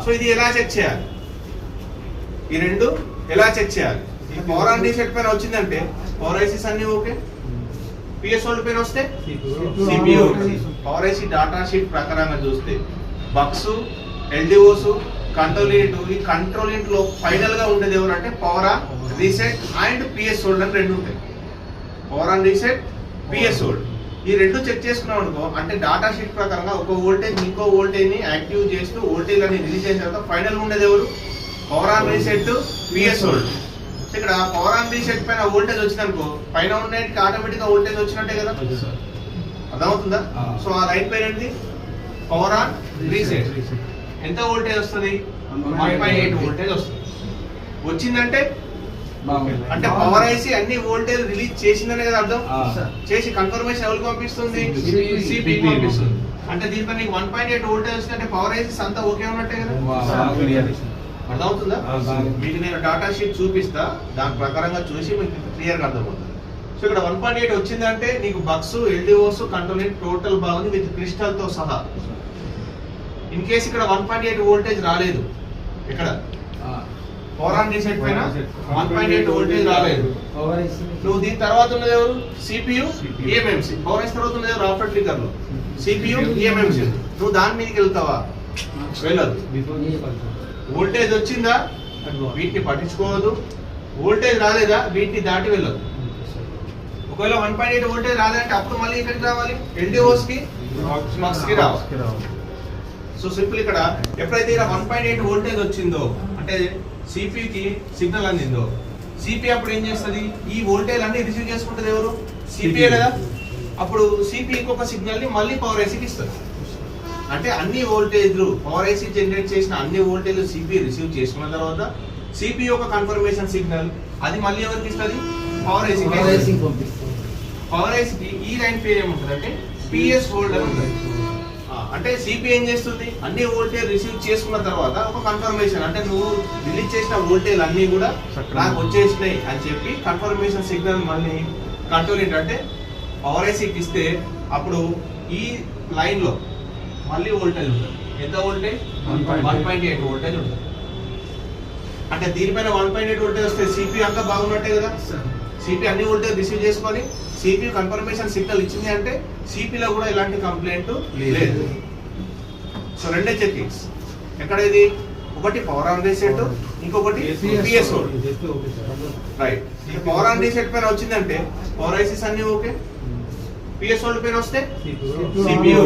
So ఇది ఎలా check చేయాలి, ఈ రెండు ఎలా చెక్ చేయాలి? పవర్ ఆన్ రీసెట్ పైన వచ్చిందంటే పవర్ ఐసీస్ అన్ని ఓకే, పిఎస్ హోల్డ్ పైన వస్తే CPU. Power IC data sheet ప్రకారంగా చూస్తే బక్స్, ఎల్డిఓస్, కంట్రోల్ యూనిట్, ఈ కంట్రోల్ యూనిట్ లో ఫైనల్ గా ఉండేది ఎవరంటే power on reset and PS hold అని రెండు ఉంటాయి. Power on reset, PS hold, ఈ రెండు చెక్ చేసుకున్నాం అనుకో, అంటే డాటా షీట్ ప్రకారంగా ఒక వోల్టేజ్ ఇంకో వోల్టేజ్ ని యాక్టివ్ చేస్తూ వోల్టేజ్ అని రిలీజ్ చేసిన తర్వాత ఫైనల్ ఉండేది ఎవరు? Power on reset, PS hold. ఇక్కడ పవర్ ఆన్ రీసెట్ పైన వోల్టేజ్ వచ్చిందనుకో, పైన ఉన్నటికి ఆటోమేటిక్ గా వోల్టేజ్ వచ్చినట్టే కదా, అర్థమవుతుందా? సో ఆ లైన్ పైన ఏంటి? Power on reset. ఎంత వోల్టేజ్ వస్తుంది? 1.8 వోల్టేజ్ వస్తుంది. వచ్చిందంటే అంటే పవర్ ఐసీ అన్ని వోల్టేజ్ రిలీజ్ చేసిందనే కదా అర్థం. చేసి కన్ఫర్మేషన్ ఎవరికి పంపిస్తుంది? సిపికి పంపిస్తుంది. అంటే దీనిపై నీకు 1.8 వోల్టేజ్ వస్తుందంటే పవర్ ఐసీస్ అంతా ఓకే ఉన్నట్టే కదా, అర్థమవుతుందా? మీకు నేను డాటా షీట్ చూపిస్తా, దాని ప్రకారంగా చూసి మీకు క్లియర్ గా అర్థమవుతుంది. సో ఇక్కడ 1.8 వచ్చిందంటే నీకు బక్స్, ఎల్డిఓస్, కంట్రోల్ టోటల్ బాగుంది విత్ క్రిస్టల్ తో సహా. ఇన్ కేసు ఇక్కడ 1.8 వోల్టేజ్ రాలేదు, ఇక్కడ పవర్ ఆన్ రీసెట్ పైన 1.8 వోల్టేజ్ రాలేదు, నువ్వు దీని తర్వాత ఉన్నది ఎవరు? CPU, eMMC. పవర్ ఐసీ తర్వాత ఉన్నది ఎవరు? ఆఫ్టర్ ట్రిగ్గర్ లో సిపియు, ఈఎంఎంసి. నువ్వు దాని మీదకి వెళ్తావా? వెళ్ళదు. వోల్టేజ్ వచ్చిందా? వీటిని పట్టించుకోవద్దు. వోల్టేజ్ రాలేదా? వీటిని దాటి వెళ్ళదు. ఒకవేళ 1.8 వోల్టేజ్ రాలేదంటే అప్పుడు మళ్ళీ ఇక్కడికి రావాలి, ఎల్డిఓస్ కి, బక్స్ కి రావాలి. సో సింపుల్ ఇక్కడ ఎప్పుడైతే ఇలా 1.8 వోల్టేజ్ వచ్చిందో అంటే సిపికి సిగ్నల్ అందిందో, సిపి అప్పుడు ఏం చేస్తుంది? ఈ వోల్టేజ్ అన్ని రిసీవ్ చేసుకుంటుంది ఎవరు? సిపిఏ కదా. అప్పుడు సిపికి ఒక సిగ్నల్ ని మళ్ళీ పవర్ ఐసీకి ఇస్తుంది. అంటే అన్ని వోల్టేజ్లు పవర్ ఐసీ జనరేట్ చేసిన అన్ని వోల్టేజ్లు సిపి రిసీవ్ చేసుకున్న తర్వాత సిపి ఒక కన్ఫర్మేషన్ సిగ్నల్ అది మళ్ళీ ఎవరికి ఇస్తుంది? పవర్ ఐసీకి. పవర్ ఐసీకి ఈ లైన్ పేరు ఏముంటుంది అంటే పిఎస్ హోల్డ్ అని ఉంటుంది. అంటే సిపి ఏం చేస్తుంది? అన్ని వోల్టేజ్ రిసీవ్ చేసుకున్న తర్వాత ఒక కన్ఫర్మేషన్, అంటే నువ్వు రిలీజ్ చేసిన వోల్టేజ్ అన్ని కూడా నాకు వచ్చేసినాయి అని చెప్పి కన్ఫర్మేషన్ సిగ్నల్ మళ్ళీ కంట్రోల్ ఏంటంటే పవర్ ఐసీకి ఇస్తే అప్పుడు ఈ లైన్ లో మళ్ళీ వోల్టేజ్ ఉంటుంది. ఎంత వోల్టేజ్? 1.8 వోల్టేజ్ ఉంటుంది. అంటే దీనిపైన 1.8 వోల్టేజ్ వస్తే సిపి అంతా బాగున్నట్టే కదా. సిపి అన్ని వోల్టేజ్ రిసీవ్ చేసుకొని సిపి కన్ఫర్మేషన్ సిగ్నల్ ఇచ్చింది అంటే సిపిలో కూడా ఇలాంటి కంప్లైంట్ లేదు. సో రెండే చెకింగ్స్. ఎక్కడ ఇది? ఒకటి పవర్ ఆన్ రీసెట్, ఇంకొకటి PS hold. Right. Power on reset పైన వచ్చిందంటే పవర్ ఐసీస్ అన్ని ఓకే, పిఎస్ హోల్డ్ పైన వస్తే సిపియు.